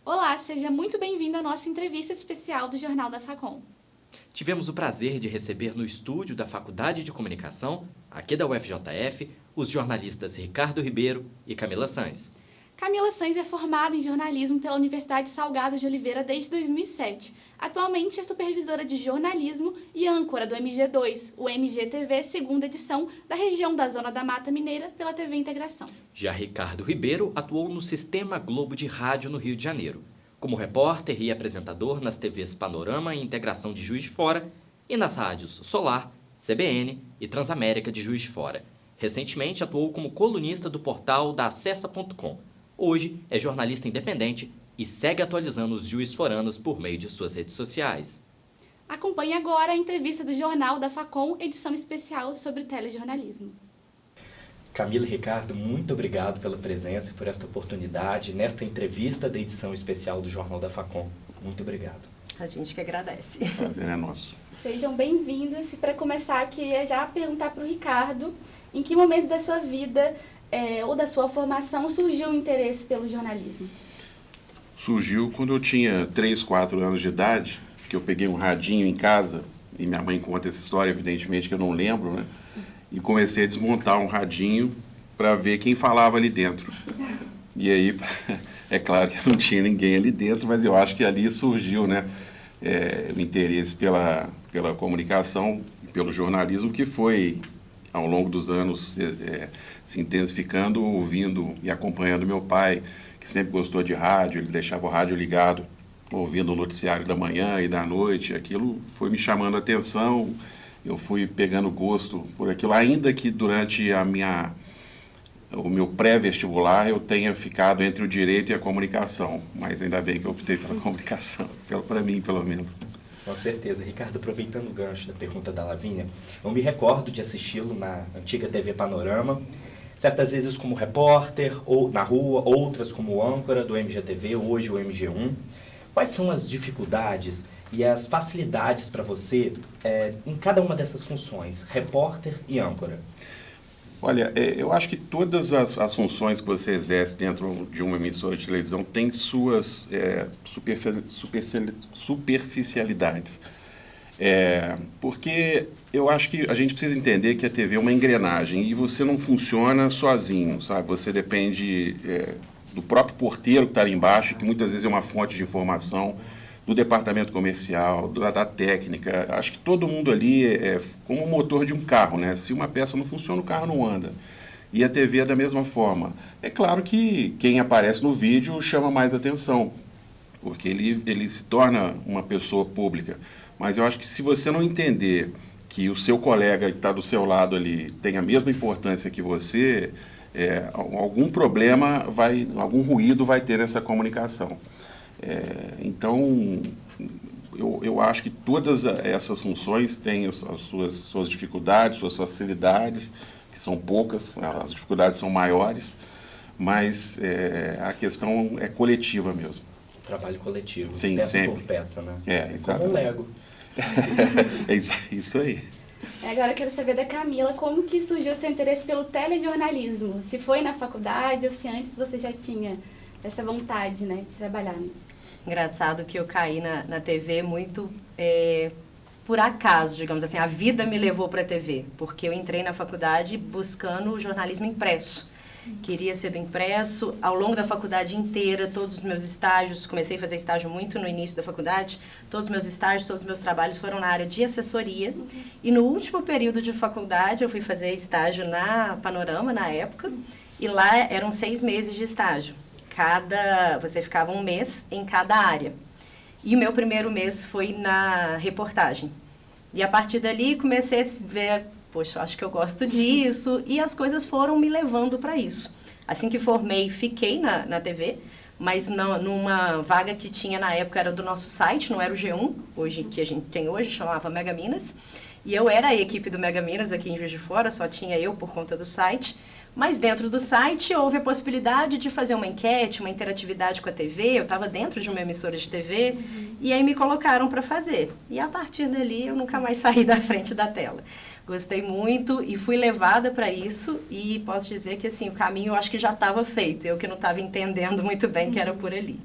Olá, seja muito bem-vindo à nossa entrevista especial do Jornal da Facom. Tivemos o prazer de receber no estúdio da Faculdade de Comunicação, aqui da UFJF, os jornalistas Ricardo Ribeiro e Camila Sanz. Camila Sanz é formada em jornalismo pela Universidade Salgado de Oliveira desde 2007. Atualmente é supervisora de jornalismo e âncora do MG2, o MGTV segunda edição, da região da Zona da Mata Mineira, pela TV Integração. Já Ricardo Ribeiro atuou no Sistema Globo de Rádio no Rio de Janeiro, como repórter e apresentador nas TVs Panorama e Integração de Juiz de Fora e nas rádios Solar, CBN e Transamérica de Juiz de Fora. Recentemente atuou como colunista do portal da Acessa.com. Hoje é jornalista independente e segue atualizando os juiz-foranos por meio de suas redes sociais. Acompanhe agora a entrevista do Jornal da Facom, edição especial sobre telejornalismo. Camila e Ricardo, muito obrigado pela presença e por esta oportunidade nesta entrevista da edição especial do Jornal da Facom. Muito obrigado. A gente que agradece. O prazer é nosso. Sejam bem-vindos. E para começar, queria já perguntar para o Ricardo, em que momento da sua vida ou da sua formação surgiu o interesse pelo jornalismo? Surgiu quando eu tinha 3, 4 anos de idade, que eu peguei um radinho em casa, e minha mãe conta essa história, evidentemente que eu não lembro, né? E comecei a desmontar um radinho para ver quem falava ali dentro. E aí, é claro que não tinha ninguém ali dentro, mas eu acho que ali surgiu, né, o interesse pela comunicação, pelo jornalismo, que foi, ao longo dos anos, se intensificando, ouvindo e acompanhando meu pai, que sempre gostou de rádio, ele deixava o rádio ligado, ouvindo o noticiário da manhã e da noite, aquilo foi me chamando a atenção, eu fui pegando gosto por aquilo, ainda que durante o meu pré-vestibular eu tenha ficado entre o direito e a comunicação, mas ainda bem que eu optei pela comunicação, para mim, pelo menos. Com certeza. Ricardo, aproveitando o gancho da pergunta da Lavínia, eu me recordo de assisti-lo na antiga TV Panorama, certas vezes como repórter, ou na rua, outras como âncora do MGTV, hoje o MG1. Quais são as dificuldades e as facilidades para você em cada uma dessas funções, repórter e âncora? Olha, eu acho que todas as funções que você exerce dentro de uma emissora de televisão têm suas superficialidades. Porque eu acho que a gente precisa entender que a TV é uma engrenagem e você não funciona sozinho, sabe? Você depende do próprio porteiro que está ali embaixo, que muitas vezes é uma fonte de informação, do departamento comercial, da técnica. Acho que todo mundo ali é como o motor de um carro, né? Se uma peça não funciona, o carro não anda. E a TV é da mesma forma. É claro que quem aparece no vídeo chama mais atenção, porque ele se torna uma pessoa pública. Mas eu acho que se você não entender que o seu colega que está do seu lado ali tem a mesma importância que você, algum problema, algum ruído vai ter nessa comunicação. Então, eu acho que todas essas funções têm as suas dificuldades, suas facilidades, que são poucas, as dificuldades são maiores, mas a questão é coletiva mesmo. Trabalho coletivo, sim, peça sempre. por peça, né? Exatamente. Como um Lego. É isso aí. Agora eu quero saber da Camila, como que surgiu o seu interesse pelo telejornalismo? Se foi na faculdade ou se antes você já tinha essa vontade, né, de trabalhar nisso? Engraçado que eu caí na TV muito por acaso, digamos assim. A vida me levou para a TV, porque eu entrei na faculdade buscando o jornalismo impresso. Queria ser do impresso. Ao longo da faculdade inteira, todos os meus estágios, comecei a fazer estágio muito no início da faculdade, todos os meus estágios, todos os meus trabalhos foram na área de assessoria. E no último período de faculdade, eu fui fazer estágio na Panorama, na época, e lá eram 6 meses de estágio. Você ficava 1 mês em cada área. E o meu primeiro mês foi na reportagem. E a partir dali comecei a ver, poxa, acho que eu gosto disso, e as coisas foram me levando para isso. Assim que formei, fiquei na TV, mas numa vaga que tinha na época, era do nosso site, não era o G1, hoje, que a gente tem hoje, chamava Mega Minas. E eu era a equipe do Mega Minas aqui em Juiz de Fora, só tinha eu por conta do site. Mas dentro do site houve a possibilidade de fazer uma enquete, uma interatividade com a TV. Eu estava dentro de uma emissora de TV e aí me colocaram para fazer. E a partir dali eu nunca mais saí da frente da tela. Gostei muito e fui levada para isso e posso dizer que assim, o caminho eu acho que já estava feito. Eu que não estava entendendo muito bem que era por ali.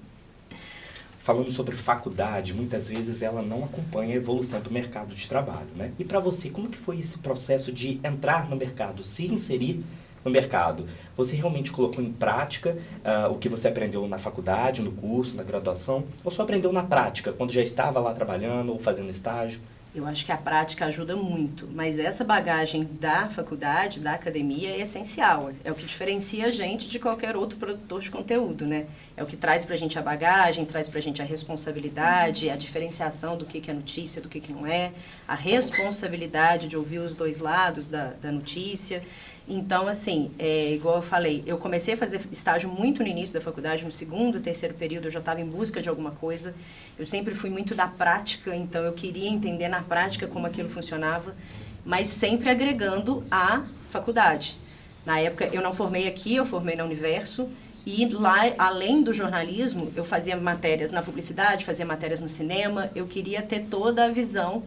falando sobre faculdade, muitas vezes ela não acompanha a evolução do mercado de trabalho, né? E para você, como que foi esse processo de entrar no mercado, se inserir no mercado? Você realmente colocou em prática o que você aprendeu na faculdade, no curso, na graduação? Ou só aprendeu na prática, quando já estava lá trabalhando ou fazendo estágio? Eu acho que a prática ajuda muito, mas essa bagagem da faculdade, da academia, é essencial. É o que diferencia a gente de qualquer outro produtor de conteúdo, né? É o que traz pra gente a bagagem, traz pra gente a responsabilidade, a diferenciação do que é notícia, do que não é, a responsabilidade de ouvir os dois lados da notícia. Então, assim, igual eu falei, eu comecei a fazer estágio muito no início da faculdade, no segundo, terceiro período, eu já estava em busca de alguma coisa. Eu sempre fui muito da prática, então eu queria entender na prática como aquilo funcionava, mas sempre agregando à faculdade. Na época, eu não formei aqui, eu formei na Universo, e lá, além do jornalismo, eu fazia matérias na publicidade, fazia matérias no cinema, eu queria ter toda a visão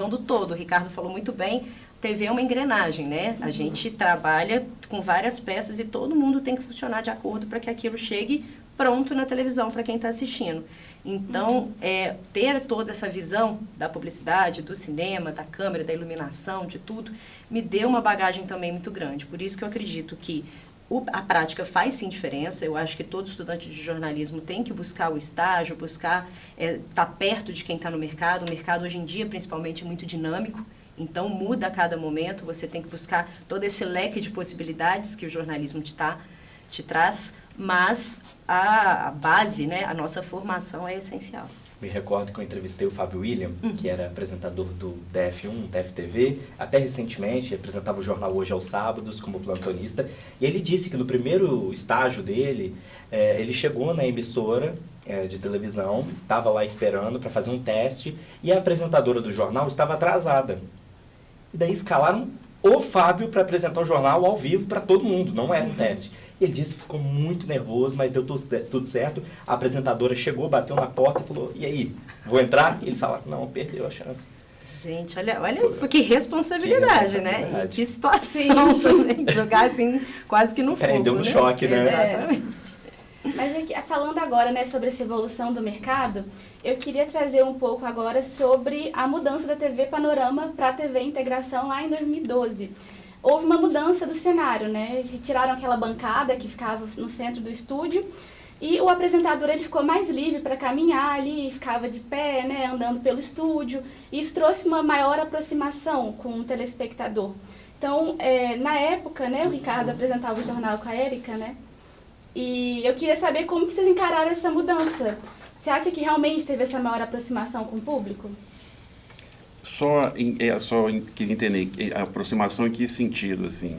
do todo. O Ricardo falou muito bem, TV é uma engrenagem, né? A gente trabalha com várias peças e todo mundo tem que funcionar de acordo para que aquilo chegue pronto na televisão para quem está assistindo. Então, ter toda essa visão da publicidade, do cinema, da câmera, da iluminação, de tudo, me deu uma bagagem também muito grande. Por isso que eu acredito que a prática faz sim diferença. Eu acho que todo estudante de jornalismo tem que buscar o estágio, buscar estar perto de quem está no mercado. O mercado hoje em dia, principalmente, é muito dinâmico. Então, muda a cada momento, você tem que buscar todo esse leque de possibilidades que o jornalismo te traz, mas a base, né, a nossa formação é essencial. Me recordo que eu entrevistei o Fábio William, que era apresentador do DF1, DFTV, até recentemente, apresentava o jornal Hoje aos Sábados como plantonista, e ele disse que no primeiro estágio dele, ele chegou na emissora de televisão, estava lá esperando para fazer um teste, e a apresentadora do jornal estava atrasada. E daí escalaram o Fábio para apresentar o jornal ao vivo para todo mundo, não era um teste. Ele disse que ficou muito nervoso, mas deu tudo certo. A apresentadora chegou, bateu na porta e falou, e aí, vou entrar? E eles falaram, não, perdeu a chance. Gente, olha isso, que responsabilidade, né? E que situação também, jogar assim, quase que no fogo, Deu um choque, né? Exatamente. Mas aqui, falando agora, né, sobre essa evolução do mercado, eu queria trazer um pouco agora sobre a mudança da TV Panorama para a TV Integração lá em 2012. Houve uma mudança do cenário, né? Eles tiraram aquela bancada que ficava no centro do estúdio e o apresentador ele ficou mais livre para caminhar ali, ficava de pé, né, andando pelo estúdio. E isso trouxe uma maior aproximação com o telespectador. Então, na época, né, o Ricardo apresentava o jornal com a Érica, né? E eu queria saber como que vocês encararam essa mudança. Você acha que realmente teve essa maior aproximação com o público? Queria entender, a aproximação em que sentido, assim?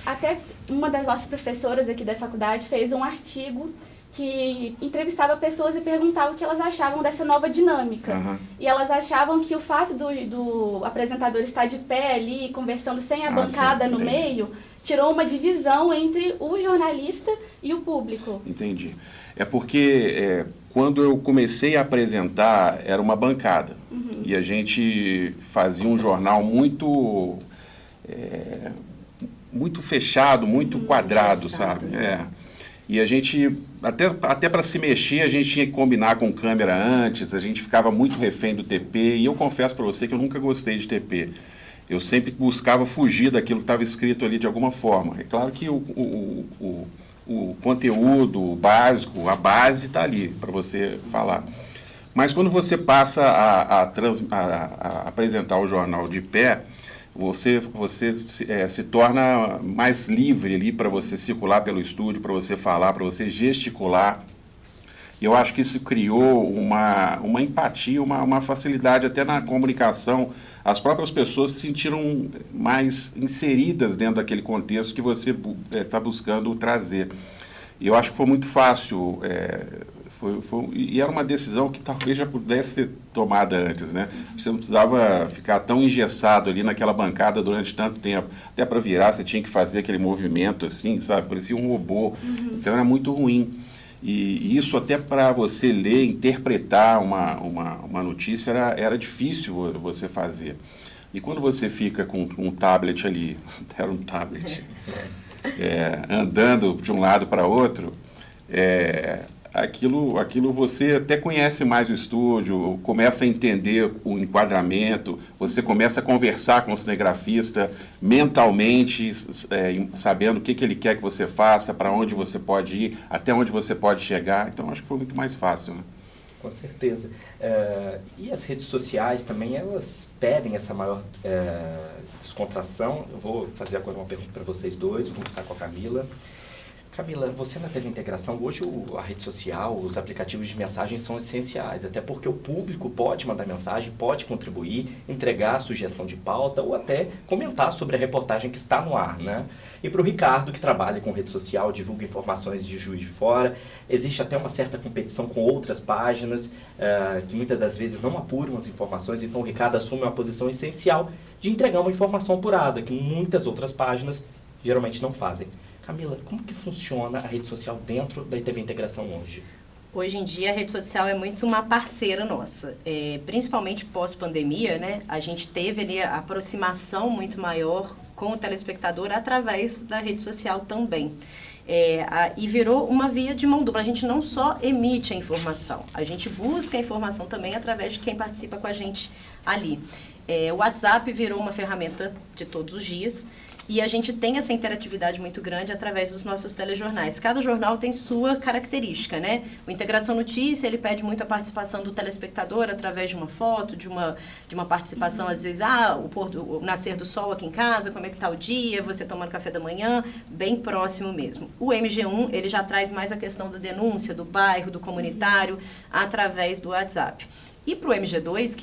Até uma das nossas professoras aqui da faculdade fez um artigo que entrevistava pessoas e perguntava o que elas achavam dessa nova dinâmica. Uhum. E elas achavam que o fato do apresentador estar de pé ali, conversando sem a bancada no meio, tirou uma divisão entre o jornalista e o público. Entendi. É porque quando eu comecei a apresentar, era uma bancada. Uhum. E a gente fazia um jornal muito fechado, muito quadrado, sabe? E a gente, até para se mexer, a gente tinha que combinar com câmera antes, a gente ficava muito refém do TP, e eu confesso para você que eu nunca gostei de TP. Eu sempre buscava fugir daquilo que estava escrito ali de alguma forma. É claro que o conteúdo básico, a base está ali para você falar. Mas quando você passa a apresentar o jornal de pé, você se torna mais livre ali para você circular pelo estúdio, para você falar, para você gesticular. E eu acho que isso criou uma empatia, uma facilidade até na comunicação. As próprias pessoas se sentiram mais inseridas dentro daquele contexto que você está buscando trazer. E eu acho que foi muito fácil, e era uma decisão que talvez já pudesse ser tomada antes, né? Você não precisava ficar tão engessado ali naquela bancada durante tanto tempo. Até para virar, você tinha que fazer aquele movimento assim, sabe? Parecia um robô. Uhum. Então era muito ruim. E isso até para você ler, interpretar uma notícia era difícil você fazer. E quando você fica com um tablet ali, era um tablet, andando de um lado para outro, aquilo você até conhece mais o estúdio, começa a entender o enquadramento, você começa a conversar com o cinegrafista mentalmente, sabendo o que ele quer que você faça, para onde você pode ir, até onde você pode chegar. Então, acho que foi muito mais fácil, né? Com certeza. E as redes sociais também, elas pedem essa maior descontração. Eu vou fazer agora uma pergunta para vocês dois, vou começar com a Camila. Camila, você na TV Integração, hoje a rede social, os aplicativos de mensagem são essenciais, até porque o público pode mandar mensagem, pode contribuir, entregar sugestão de pauta ou até comentar sobre a reportagem que está no ar, né? E para o Ricardo, que trabalha com rede social, divulga informações de Juiz de Fora, existe até uma certa competição com outras páginas, que muitas das vezes não apuram as informações, então o Ricardo assume uma posição essencial de entregar uma informação apurada, que muitas outras páginas geralmente não fazem. Camila, como que funciona a rede social dentro da TV Integração hoje? Hoje em dia, a rede social é muito uma parceira nossa. Principalmente pós-pandemia, né? A gente teve ali a aproximação muito maior com o telespectador através da rede social também. E virou uma via de mão dupla. A gente não só emite a informação, a gente busca a informação também através de quem participa com a gente ali. O WhatsApp virou uma ferramenta de todos os dias. E a gente tem essa interatividade muito grande através dos nossos telejornais. Cada jornal tem sua característica, né? O Integração Notícia, ele pede muito a participação do telespectador através de uma foto, de uma participação, às vezes, o nascer do sol aqui em casa, como é que está o dia, você tomando café da manhã, bem próximo mesmo. O MG1, ele já traz mais a questão da denúncia, do bairro, do comunitário, através do WhatsApp. E para o MG2,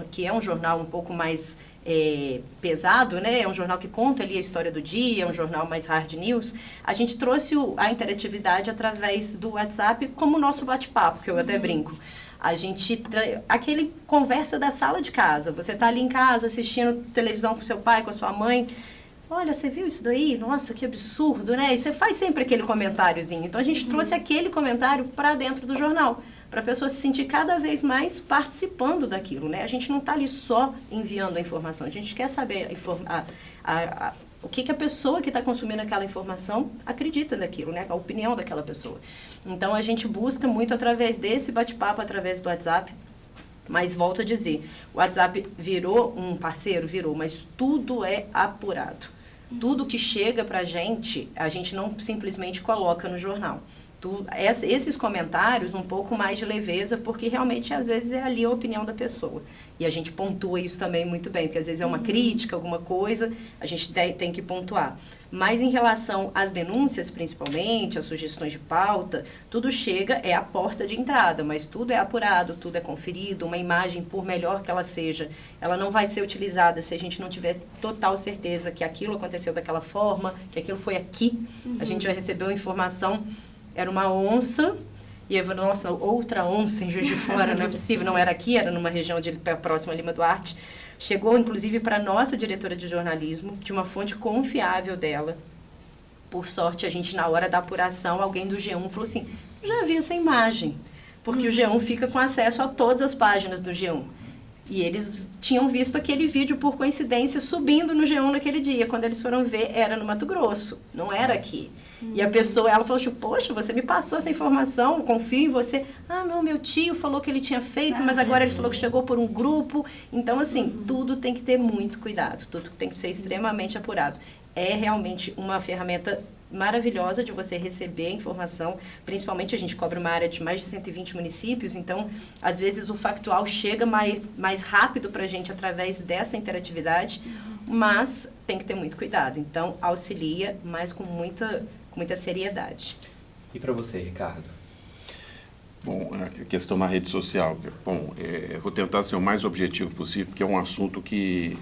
que é um jornal um pouco mais pesado, né? É um jornal que conta ali a história do dia, é um jornal mais hard news. A gente trouxe a interatividade através do WhatsApp como o nosso bate-papo, que eu até brinco. A gente, aquele conversa da sala de casa, você está ali em casa assistindo televisão com seu pai, com a sua mãe, olha, você viu isso daí? Nossa, que absurdo, né? E você faz sempre aquele comentáriozinho. Então, a gente trouxe aquele comentário para dentro do jornal, para a pessoa se sentir cada vez mais participando daquilo, né? A gente não está ali só enviando a informação, a gente quer saber o que a pessoa que está consumindo aquela informação acredita daquilo, né? A opinião daquela pessoa. Então, a gente busca muito através desse bate-papo, através do WhatsApp. Mas volto a dizer, o WhatsApp virou um parceiro? Virou, mas tudo é apurado. Tudo que chega para a gente não simplesmente coloca no jornal. Esses comentários, um pouco mais de leveza, porque realmente, às vezes, é ali a opinião da pessoa. E a gente pontua isso também muito bem, porque às vezes é uma crítica, alguma coisa, a gente tem que pontuar. Mas em relação às denúncias, principalmente, as sugestões de pauta, tudo chega, é a porta de entrada, mas tudo é apurado, tudo é conferido, uma imagem, por melhor que ela seja, ela não vai ser utilizada se a gente não tiver total certeza que aquilo aconteceu daquela forma, que aquilo foi aqui. A gente vai receber uma informação, era uma onça, e eu falei, nossa, outra onça em Juiz de Fora, não é possível, não era aqui, era numa região próxima a Lima Duarte. Chegou, inclusive, para a nossa diretora de jornalismo, de uma fonte confiável dela. Por sorte, a gente, na hora da apuração, alguém do G1 falou assim, já vi essa imagem, porque o G1 fica com acesso a todas as páginas do G1. E eles tinham visto aquele vídeo, por coincidência, subindo no G1 naquele dia. Quando eles foram ver, era no Mato Grosso, não era aqui. E a pessoa, ela falou, tipo, poxa, você me passou essa informação, confio em você. Ah, não, meu tio falou que ele tinha feito, mas agora ele falou que chegou por um grupo. Então, assim, tudo tem que ter muito cuidado, tudo tem que ser extremamente apurado. É realmente uma ferramenta maravilhosa de você receber informação, principalmente a gente cobre uma área de mais de 120 municípios, então, às vezes, o factual chega mais rápido para a gente através dessa interatividade, mas tem que ter muito cuidado. Então, auxilia, mas com muita seriedade. E para você, Ricardo? Bom, a questão na rede social. Bom, eu vou tentar ser o mais objetivo possível, porque é um assunto que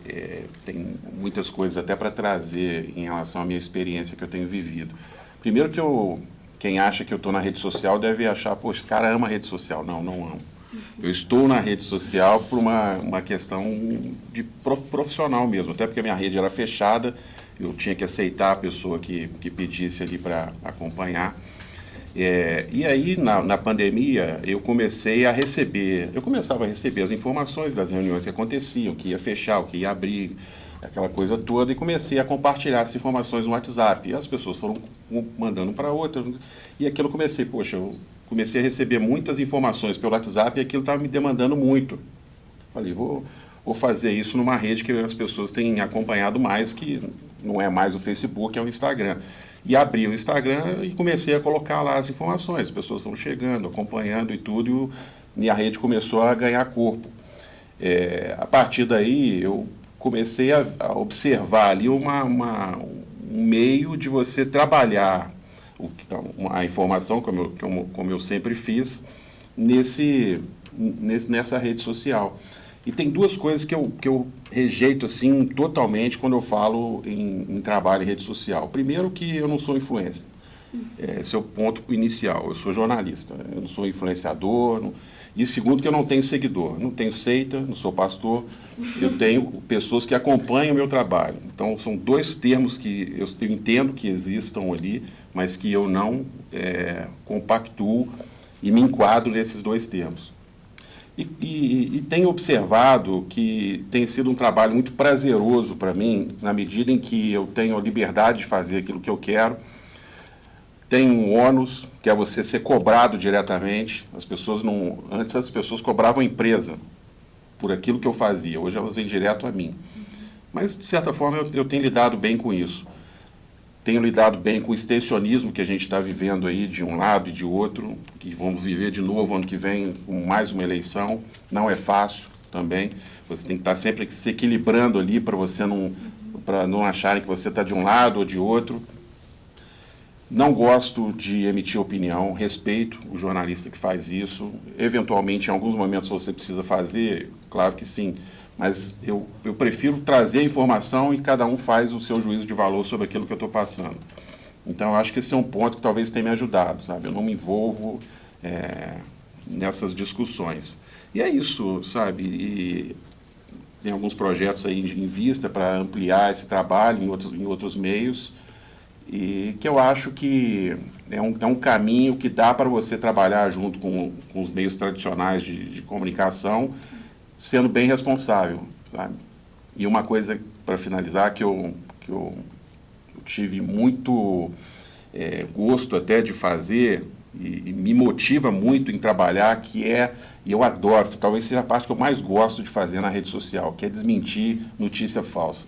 tem muitas coisas até para trazer em relação à minha experiência que eu tenho vivido. Primeiro que quem acha que eu estou na rede social deve achar, poxa, esse cara ama a rede social. Não, não amo. Eu estou na rede social por uma questão de profissional mesmo, até porque a minha rede era fechada, eu tinha que aceitar a pessoa que pedisse ali para acompanhar. E aí, na pandemia, eu começava a receber as informações das reuniões que aconteciam, que ia fechar, o que ia abrir, aquela coisa toda, e comecei a compartilhar essas informações no WhatsApp. E as pessoas foram mandando para outras, e aquilo eu comecei, poxa, comecei a receber muitas informações pelo WhatsApp e aquilo estava me demandando muito. Falei, vou fazer isso numa rede que as pessoas têm acompanhado mais, que não é mais o Facebook, é o Instagram. E abri o Instagram e comecei a colocar lá as informações. As pessoas estão chegando, acompanhando e tudo, e a rede começou a ganhar corpo. A partir daí, eu comecei a observar ali um meio de você trabalhar a informação, como eu sempre fiz, nessa rede social. E tem duas coisas que eu rejeito assim totalmente quando eu falo em trabalho em rede social. Primeiro, que eu não sou influencer. Esse é o ponto inicial. Eu sou jornalista, eu não sou influenciador. Não... E segundo, que eu não tenho seguidor. Não tenho seita, não sou pastor. Eu tenho pessoas que acompanham o meu trabalho. Então, são dois termos que eu entendo que existam ali, mas que eu não compactuo e me enquadro nesses dois termos. E tenho observado que tem sido um trabalho muito prazeroso para mim, na medida em que eu tenho a liberdade de fazer aquilo que eu quero. Tem um ônus, que é você ser cobrado diretamente. Antes as pessoas cobravam a empresa por aquilo que eu fazia, hoje elas vêm direto a mim. Mas, de certa forma, eu tenho lidado bem com isso. Tenho lidado bem com o extensionismo que a gente está vivendo aí, de um lado e de outro, que vamos viver de novo ano que vem com mais uma eleição. Não é fácil também. Você tem que estar sempre se equilibrando ali para não acharem que você está de um lado ou de outro. Não gosto de emitir opinião, respeito o jornalista que faz isso. Eventualmente, em alguns momentos, você precisa fazer, claro que sim, mas eu prefiro trazer a informação e cada um faz o seu juízo de valor sobre aquilo que eu estou passando. Então, eu acho que esse é um ponto que talvez tenha me ajudado, sabe? Eu não me envolvo nessas discussões. E é isso, sabe? E tem alguns projetos aí em vista para ampliar esse trabalho em outros meios, e que eu acho que é um caminho que dá para você trabalhar junto com os meios tradicionais de comunicação, sendo bem responsável, sabe? E uma coisa, para finalizar, que eu tive muito gosto até de fazer, e me motiva muito em trabalhar, e eu adoro, talvez seja a parte que eu mais gosto de fazer na rede social, que é desmentir notícia falsa.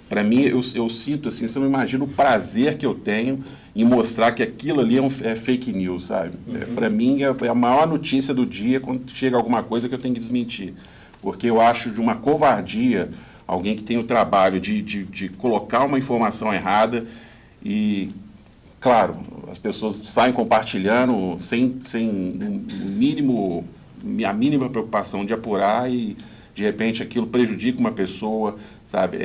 Para mim, eu sinto assim, você não imagina o prazer que eu tenho em mostrar que aquilo ali é fake news, sabe? Para mim, é a maior notícia do dia quando chega alguma coisa que eu tenho que desmentir. Porque eu acho de uma covardia alguém que tem o trabalho de colocar uma informação errada e, claro, as pessoas saem compartilhando sem a mínima preocupação de apurar e, de repente, aquilo prejudica uma pessoa, sabe?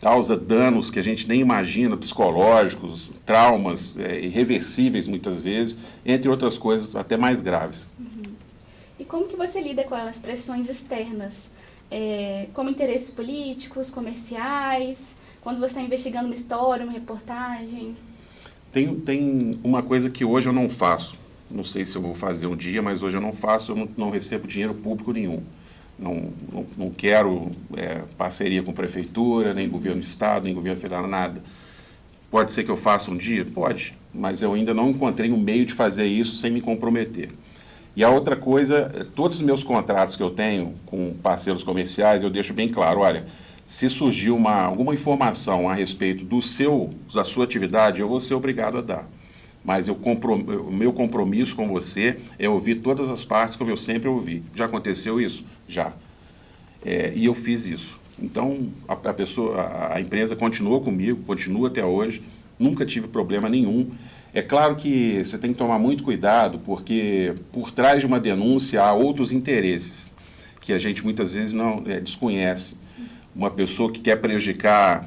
Causa danos que a gente nem imagina, psicológicos, traumas irreversíveis muitas vezes, entre outras coisas até mais graves. E como que você lida com as pressões externas, como interesses políticos, comerciais, quando você está investigando uma história, uma reportagem? Tem uma coisa que hoje eu não faço, não sei se eu vou fazer um dia, mas hoje eu não faço, eu não recebo dinheiro público nenhum. Não quero parceria com prefeitura, nem governo de estado, nem governo federal, nada. Pode ser que eu faça um dia? Pode, mas eu ainda não encontrei um meio de fazer isso sem me comprometer. E a outra coisa, todos os meus contratos que eu tenho com parceiros comerciais, eu deixo bem claro, olha, se surgir alguma informação a respeito da sua atividade, eu vou ser obrigado a dar. Mas o meu compromisso com você é ouvir todas as partes como eu sempre ouvi. Já aconteceu isso? Já. E eu fiz isso. Então, a empresa continuou comigo, continua até hoje, nunca tive problema nenhum. É claro que você tem que tomar muito cuidado, porque por trás de uma denúncia há outros interesses, que a gente muitas vezes não desconhece. Uma pessoa que quer prejudicar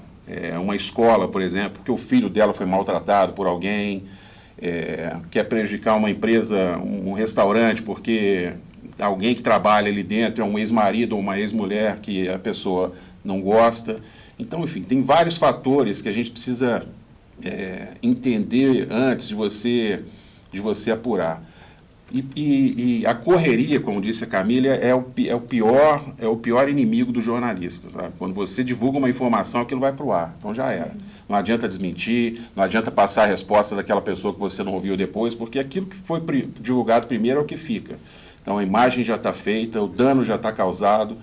uma escola, por exemplo, porque o filho dela foi maltratado por alguém, quer prejudicar uma empresa, um restaurante, porque alguém que trabalha ali dentro é um ex-marido ou uma ex-mulher que a pessoa não gosta. Então, enfim, tem vários fatores que a gente precisa entender antes de você apurar. E a correria, como disse a Camila, é o pior inimigo do jornalista, sabe? Quando você divulga uma informação, aquilo vai para o ar, então já era. Não adianta desmentir, não adianta passar a resposta daquela pessoa que você não ouviu depois, porque aquilo que foi divulgado primeiro é o que fica. Então a imagem já está feita, o dano já está causado.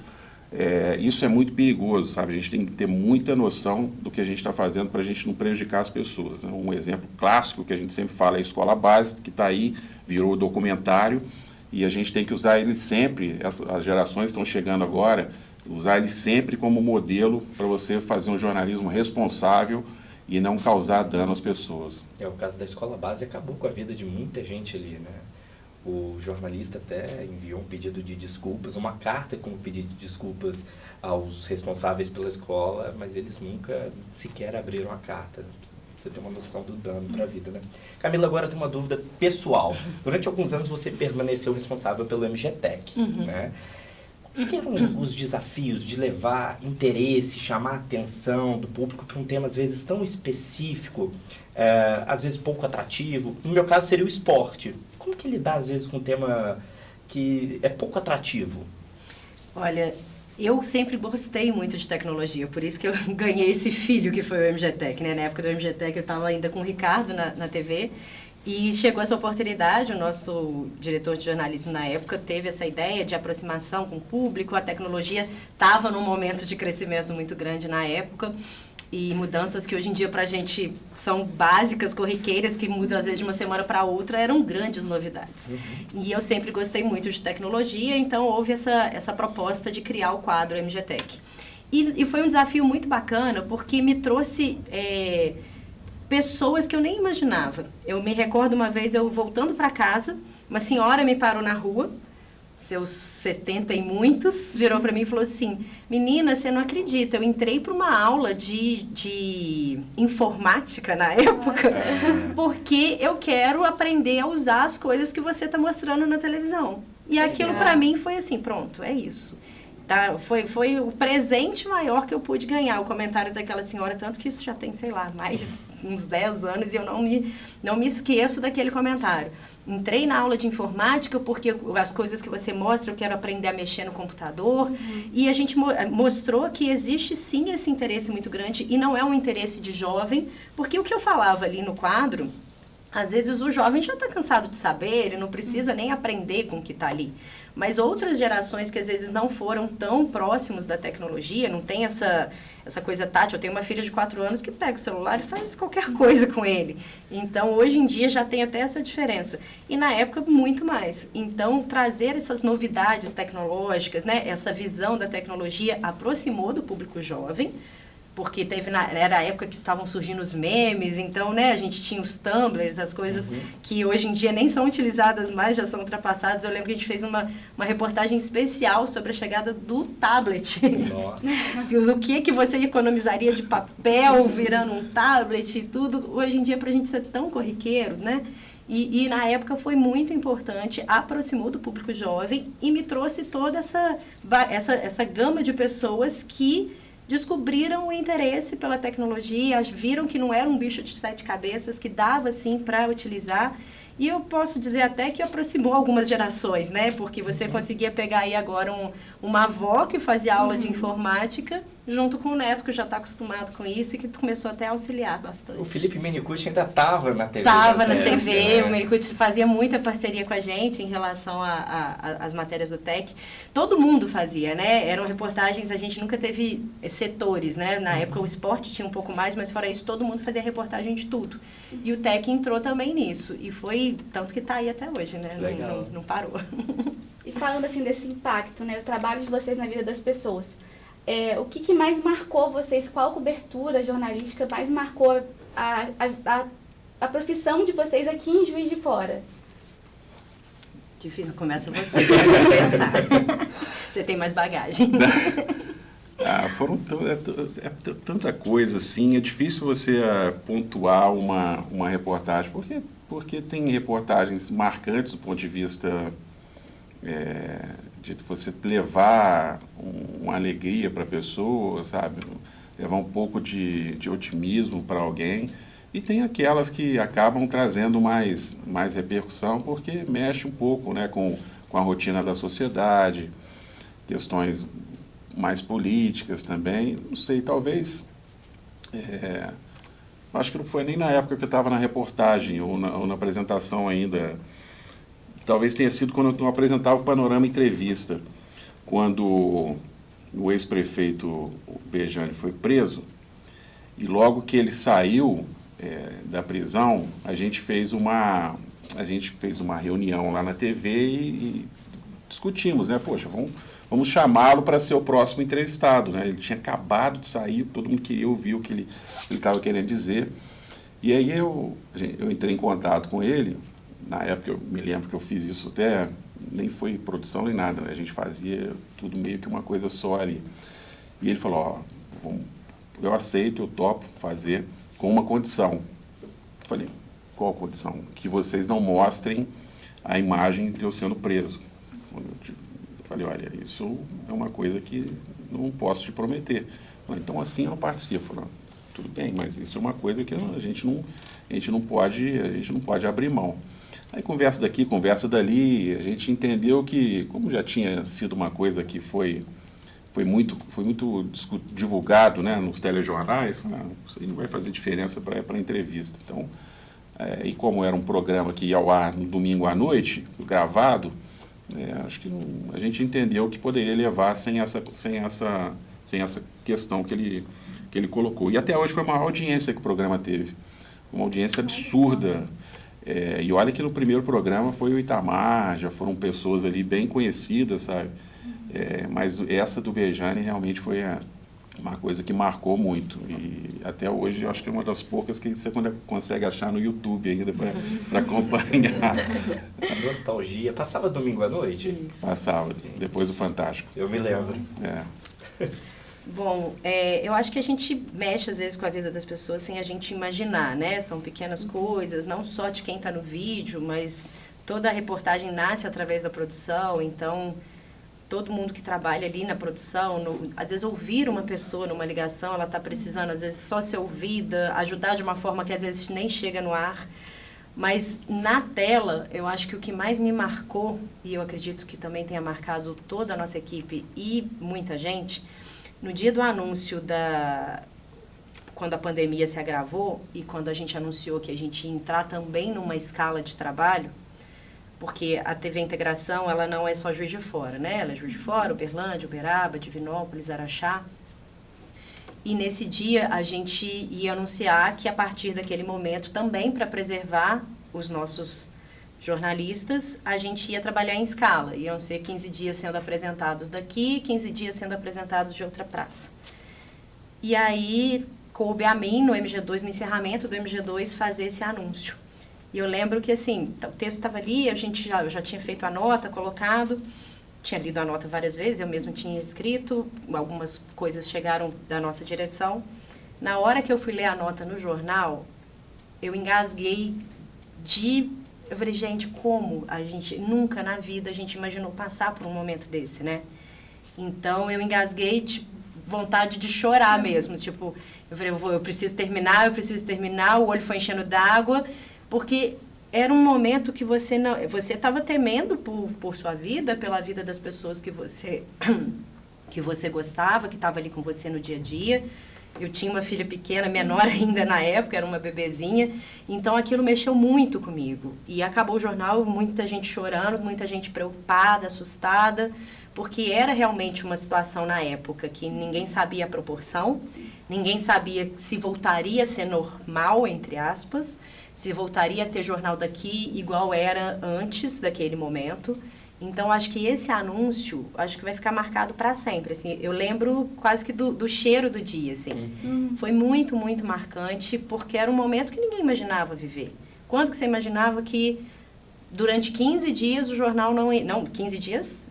Isso é muito perigoso, sabe? A gente tem que ter muita noção do que a gente está fazendo para a gente não prejudicar as pessoas, né? Um exemplo clássico que a gente sempre fala é a escola básica, que está aí, virou documentário, e a gente tem que usar ele sempre, as gerações estão chegando agora, usar ele sempre como modelo para você fazer um jornalismo responsável e não causar dano às pessoas. O caso da escola base acabou com a vida de muita gente ali, né? O jornalista até enviou um pedido de desculpas, uma carta com um pedido de desculpas aos responsáveis pela escola, mas eles nunca sequer abriram a carta. Você tem uma noção do dano para a vida, né? Camila, agora tem uma dúvida pessoal. Durante alguns anos você permaneceu responsável pelo MGTEC, né? Quais que eram os desafios de levar interesse, chamar a atenção do público para um tema às vezes tão específico, às vezes pouco atrativo? No meu caso seria o esporte. Como que lidar às vezes com um tema que é pouco atrativo? Olha, eu sempre gostei muito de tecnologia, por isso que eu ganhei esse filho que foi o MGTEC, né? Na época do MGTEC eu estava ainda com o Ricardo na TV, e chegou essa oportunidade, o nosso diretor de jornalismo na época teve essa ideia de aproximação com o público, a tecnologia estava num momento de crescimento muito grande na época, e mudanças que hoje em dia para a gente são básicas, corriqueiras, que mudam às vezes de uma semana para outra, eram grandes novidades. E eu sempre gostei muito de tecnologia, então houve essa proposta de criar o quadro MGTEC. E foi um desafio muito bacana, porque me trouxe pessoas que eu nem imaginava. Eu me recordo uma vez, eu voltando para casa, uma senhora me parou na rua, seus 70 e muitos, virou para mim e falou assim: menina, você não acredita, eu entrei para uma aula de informática na época, porque eu quero aprender a usar as coisas que você está mostrando na televisão. E aquilo para mim foi assim, pronto, é isso. Tá? Foi o presente maior que eu pude ganhar, o comentário daquela senhora, tanto que isso já tem, sei lá, mais de uns 10 anos, e eu não me esqueço daquele comentário. Entrei na aula de informática porque as coisas que você mostra, eu quero aprender a mexer no computador. E a gente mostrou que existe sim esse interesse muito grande, e não é um interesse de jovem, porque o que eu falava ali no quadro, às vezes o jovem já está cansado de saber, ele não precisa nem aprender com o que está ali. Mas outras gerações que às vezes não foram tão próximos da tecnologia, não tem essa coisa tátil. Eu tenho uma filha de 4 anos que pega o celular e faz qualquer coisa com ele. Então, hoje em dia já tem até essa diferença. E na época, muito mais. Então, trazer essas novidades tecnológicas, né, essa visão da tecnologia aproximou do público jovem, porque era a época que estavam surgindo os memes, então, né, a gente tinha os tumblers, as coisas que hoje em dia nem são utilizadas mais, já são ultrapassadas. Eu lembro que a gente fez uma reportagem especial sobre a chegada do tablet. O que você economizaria de papel virando um tablet e tudo. Hoje em dia, para a gente ser tão corriqueiro, né? E na época foi muito importante, aproximou do público jovem e me trouxe toda essa gama de pessoas que descobriram o interesse pela tecnologia, viram que não era um bicho de 7 cabeças, que dava sim para utilizar. E eu posso dizer até que aproximou algumas gerações, né? Porque você conseguia pegar aí agora uma avó que fazia aula de informática, junto com o neto que já está acostumado com isso e que começou até a auxiliar bastante. O Felipe Menicucci ainda estava na TV. Estava na TV, né? O Menicucci fazia muita parceria com a gente em relação às matérias do TEC. Todo mundo fazia, né? Eram reportagens, a gente nunca teve setores, né? Na época o esporte tinha um pouco mais, mas fora isso todo mundo fazia reportagem de tudo. E o TEC entrou também nisso. E foi, tanto que está aí até hoje, né? Não parou. E falando assim desse impacto, né? O trabalho de vocês na vida das pessoas. O que mais marcou vocês? Qual cobertura jornalística mais marcou a profissão de vocês aqui em Juiz de Fora? Difícil, começa você, pensar. Você tem mais bagagem. Foram tanta coisa assim, é difícil você pontuar uma reportagem, porque tem reportagens marcantes do ponto de vista de você levar uma alegria para a pessoa, sabe? Levar um pouco de otimismo para alguém. E tem aquelas que acabam trazendo mais repercussão, porque mexe um pouco, né, com a rotina da sociedade, questões mais políticas também. Não sei, talvez... acho que não foi nem na época que eu estava na reportagem ou na apresentação ainda. Talvez tenha sido quando eu apresentava o Panorama Entrevista, quando o ex-prefeito Bejane foi preso, e logo que ele saiu da prisão, a gente fez uma reunião lá na TV e discutimos, né? Poxa, vamos chamá-lo para ser o próximo entrevistado, né? Ele tinha acabado de sair, todo mundo queria ouvir o que ele estava querendo dizer. E aí eu entrei em contato com ele. Na época, eu me lembro que eu fiz isso até, nem foi produção nem nada, né? A gente fazia tudo meio que uma coisa só ali. E ele falou, eu aceito, eu topo fazer com uma condição. Eu falei, qual a condição? Que vocês não mostrem a imagem de eu sendo preso. Eu falei, olha, isso é uma coisa que não posso te prometer. Eu falei, então assim eu não participo. Eu falei, tudo bem, mas isso é uma coisa que a gente não pode abrir mão. Aí conversa daqui, conversa dali, a gente entendeu que, como já tinha sido uma coisa que foi muito divulgado, né, nos telejornais, isso aí não vai fazer diferença para a entrevista. Então, e como era um programa que ia ao ar no domingo à noite, gravado, acho que a gente entendeu que poderia levar sem essa questão que ele colocou. E até hoje foi a maior audiência que o programa teve. Uma audiência absurda. E olha que no primeiro programa foi o Itamar, já foram pessoas ali bem conhecidas, sabe? Mas essa do Bejane realmente foi uma coisa que marcou muito. E até hoje eu acho que é uma das poucas que você consegue achar no YouTube ainda para acompanhar. A nostalgia. Passava domingo à noite? Isso. Passava, depois do Fantástico. Eu me lembro. Bom, eu acho que a gente mexe às vezes com a vida das pessoas sem a gente imaginar, né? São pequenas coisas, não só de quem está no vídeo, mas toda a reportagem nasce através da produção, então todo mundo que trabalha ali na produção, às vezes ouvir uma pessoa numa ligação, ela está precisando às vezes só ser ouvida, ajudar de uma forma que às vezes nem chega no ar. Mas na tela, eu acho que o que mais me marcou, e eu acredito que também tenha marcado toda a nossa equipe e muita gente, no dia do anúncio quando a pandemia se agravou e quando a gente anunciou que a gente ia entrar também numa escala de trabalho, porque a TV Integração, ela não é só Juiz de Fora, né? Ela é Juiz de Fora, Uberlândia, Uberaba, Divinópolis, Araxá. E nesse dia a gente ia anunciar que a partir daquele momento, também para preservar os nossos jornalistas, a gente ia trabalhar em escala. Iam ser 15 dias sendo apresentados daqui, 15 dias sendo apresentados de outra praça. E aí coube a mim, no MG2, no encerramento do MG2, fazer esse anúncio. E eu lembro que, assim, o texto estava ali, eu já tinha feito a nota, colocado, tinha lido a nota várias vezes, eu mesmo tinha escrito, algumas coisas chegaram da nossa direção. Na hora que eu fui ler a nota no jornal, eu engasguei eu falei, gente, como a gente, nunca na vida a gente imaginou passar por um momento desse, né? Então, eu engasguei, tipo, vontade de chorar mesmo, tipo, eu falei, eu preciso terminar, o olho foi enchendo d'água, porque era um momento que você estava temendo por sua vida, pela vida das pessoas que você gostava, que estava ali com você no dia a dia. Eu tinha uma filha pequena, menor ainda na época, era uma bebezinha, então aquilo mexeu muito comigo. E acabou o jornal, muita gente chorando, muita gente preocupada, assustada, porque era realmente uma situação na época que ninguém sabia a proporção, ninguém sabia se voltaria a ser normal, entre aspas, se voltaria a ter jornal daqui igual era antes daquele momento. Então, acho que esse anúncio, acho que vai ficar marcado para sempre. Assim, eu lembro quase que do cheiro do dia, assim. Foi muito, muito marcante, porque era um momento que ninguém imaginava viver. Quando que você imaginava que durante 15 dias o jornal não 15 dias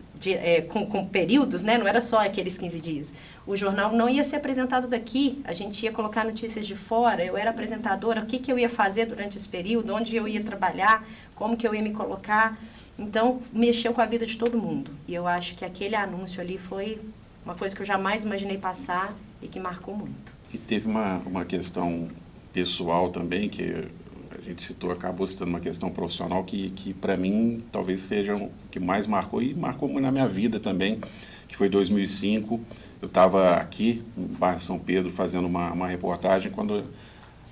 com períodos, né? Não era só aqueles 15 dias. O jornal não ia ser apresentado daqui, a gente ia colocar notícias de fora, eu era apresentadora, o que eu ia fazer durante esse período, onde eu ia trabalhar, como que eu ia me colocar. Então, mexeu com a vida de todo mundo. E eu acho que aquele anúncio ali foi uma coisa que eu jamais imaginei passar e que marcou muito. E teve uma questão pessoal também, que a gente citou, acabou citando uma questão profissional que para mim talvez seja o que mais marcou, e marcou muito na minha vida também, que foi 2005. Eu estava aqui no bairro São Pedro fazendo uma reportagem, quando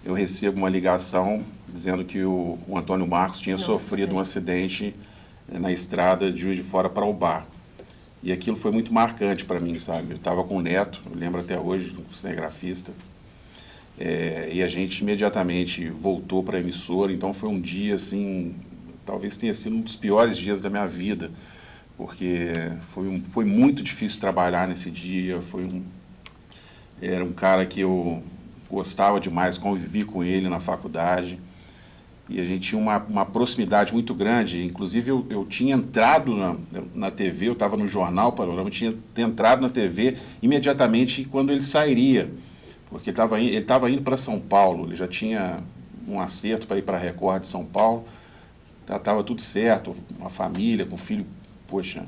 eu recebo uma ligação dizendo que o Antônio Marcos tinha sofrido um acidente na estrada de Juiz de Fora para Ubá. E aquilo foi muito marcante para mim, sabe? Eu estava com o Neto, eu lembro até hoje, um cinegrafista, e a gente imediatamente voltou para a emissora. Então foi um dia, assim, talvez tenha sido um dos piores dias da minha vida, porque foi muito difícil trabalhar nesse dia. Era um cara que eu gostava demais, convivi com ele na faculdade, e a gente tinha uma proximidade muito grande. Inclusive eu tinha entrado na TV, eu estava no Jornal Panorama, eu tinha entrado na TV imediatamente quando ele sairia, porque ele estava indo para São Paulo, ele já tinha um acerto para ir para a Record de São Paulo, estava tudo certo, uma família, com filho, poxa,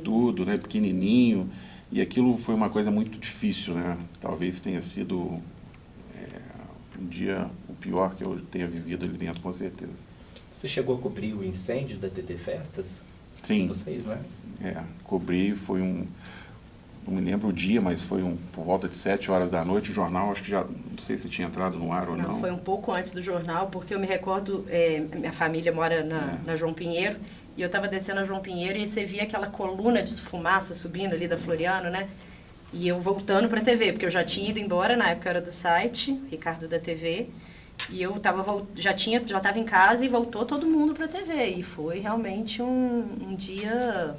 tudo, né, pequenininho, e aquilo foi uma coisa muito difícil, né? Talvez tenha sido um dia o pior que eu tenha vivido ali dentro, com certeza. Você chegou a cobrir o incêndio da TT Festas? Sim. Vocês, né? Cobri, não me lembro o dia, mas foi por volta de 7 horas da noite. O jornal, acho que já, não sei se tinha entrado no ar ou não. Não, foi um pouco antes do jornal, porque eu me recordo, minha família mora na João Pinheiro, e eu estava descendo a João Pinheiro e você via aquela coluna de fumaça subindo ali da Floriano, né? E eu voltando para a TV, porque eu já tinha ido embora, na época era do site, Ricardo da TV, e eu já estava em casa e voltou todo mundo para a TV. E foi realmente um dia,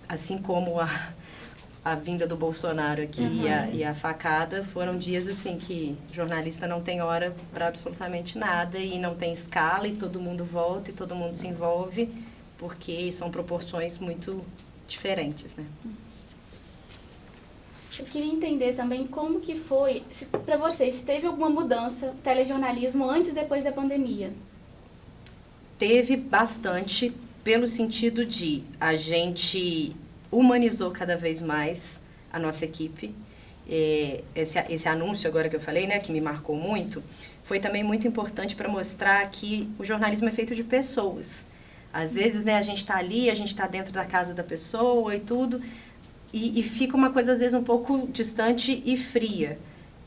assim como a vinda do Bolsonaro aqui e a facada, foram dias assim que jornalista não tem hora para absolutamente nada, e não tem escala, e todo mundo volta e todo mundo se envolve, porque são proporções muito diferentes, né? Eu queria entender também como que foi, para vocês, teve alguma mudança no telejornalismo antes e depois da pandemia? Teve bastante, pelo sentido de a gente humanizou cada vez mais a nossa equipe. Esse anúncio agora que eu falei, né, que me marcou muito, foi também muito importante para mostrar que o jornalismo é feito de pessoas. Às vezes, né, a gente está ali, a gente está dentro da casa da pessoa e tudo, e fica uma coisa, às vezes, um pouco distante e fria.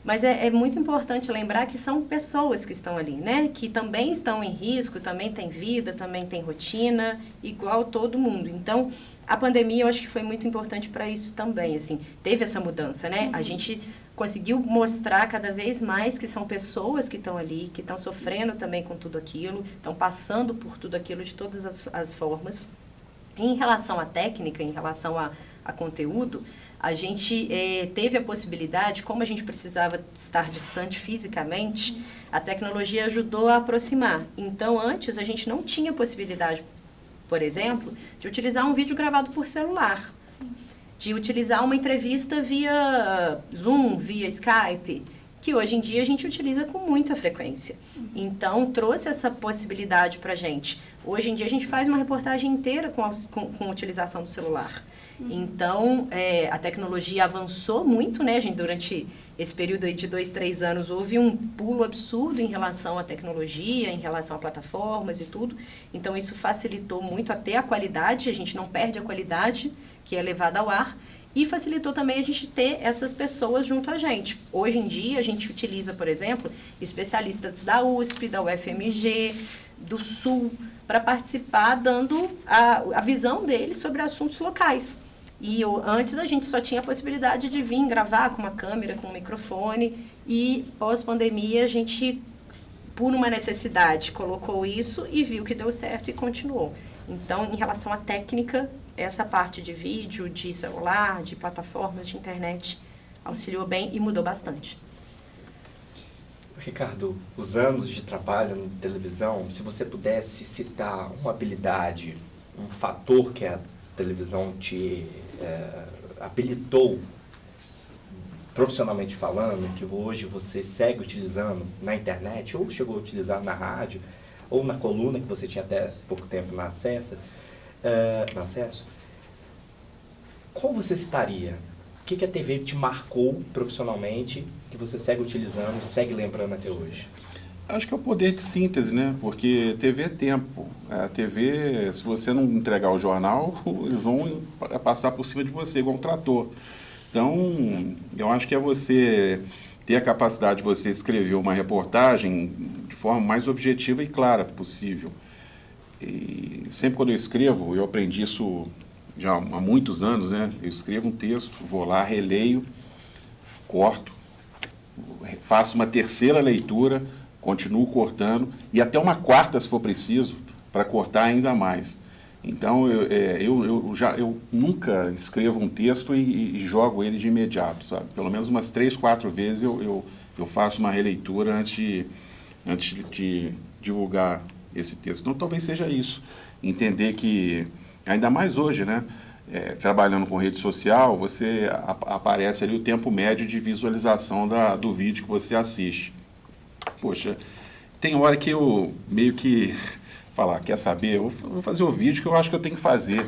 Mas é muito importante lembrar que são pessoas que estão ali, né? Que também estão em risco, também tem vida, também tem rotina, igual todo mundo. Então, a pandemia, eu acho que foi muito importante para isso também, assim. Teve essa mudança, né? A gente conseguiu mostrar cada vez mais que são pessoas que estão ali, que estão sofrendo também com tudo aquilo, estão passando por tudo aquilo de todas as formas. Em relação à técnica, em relação a conteúdo, a gente teve a possibilidade, como a gente precisava estar distante fisicamente, a tecnologia ajudou a aproximar. Então, antes, a gente não tinha possibilidade, por exemplo, de utilizar um vídeo gravado por celular, de utilizar uma entrevista via Zoom, via Skype, que hoje em dia a gente utiliza com muita frequência. Então, trouxe essa possibilidade para a gente. Hoje em dia a gente faz uma reportagem inteira com a utilização do celular. Então, a tecnologia avançou muito, né? A gente, durante esse período aí de 2, 3 anos, houve um pulo absurdo em relação à tecnologia, em relação a plataformas e tudo. Então, isso facilitou muito até a qualidade, a gente não perde a qualidade que é levada ao ar, e facilitou também a gente ter essas pessoas junto a gente. Hoje em dia, a gente utiliza, por exemplo, especialistas da USP, da UFMG, do Sul, para participar, dando a visão deles sobre assuntos locais. E antes a gente só tinha a possibilidade de vir gravar com uma câmera, com um microfone, e pós-pandemia a gente, por uma necessidade, colocou isso e viu que deu certo e continuou. Então, em relação à técnica, essa parte de vídeo, de celular, de plataformas de internet, auxiliou bem e mudou bastante. Ricardo, os anos de trabalho na televisão, se você pudesse citar uma habilidade, um fator que a televisão te habilitou, profissionalmente falando, que hoje você segue utilizando na internet, ou chegou a utilizar na rádio, ou na coluna que você tinha até pouco tempo no acesso, qual você citaria O que a TV te marcou profissionalmente, que você segue utilizando, segue lembrando até hoje? Acho que é o poder de síntese, né? Porque TV é tempo. A TV, se você não entregar o jornal, eles vão passar por cima de você, igual um trator. Então, eu acho que é você ter a capacidade de você escrever uma reportagem de forma mais objetiva e clara possível. E sempre quando eu escrevo, eu aprendi isso já há muitos anos, né? Eu escrevo um texto, vou lá, releio, corto, faço uma terceira leitura, continuo cortando, e até uma quarta, se for preciso, para cortar ainda mais. Então, eu nunca escrevo um texto e jogo ele de imediato, sabe? Pelo menos umas 3, 4 vezes eu faço uma releitura antes de divulgar esse texto. Então, talvez seja isso. Entender que, ainda mais hoje, né? Trabalhando com rede social, você aparece ali o tempo médio de visualização do vídeo que você assiste. Poxa, tem hora que eu meio que falar, quer saber, eu vou fazer o vídeo que eu acho que eu tenho que fazer.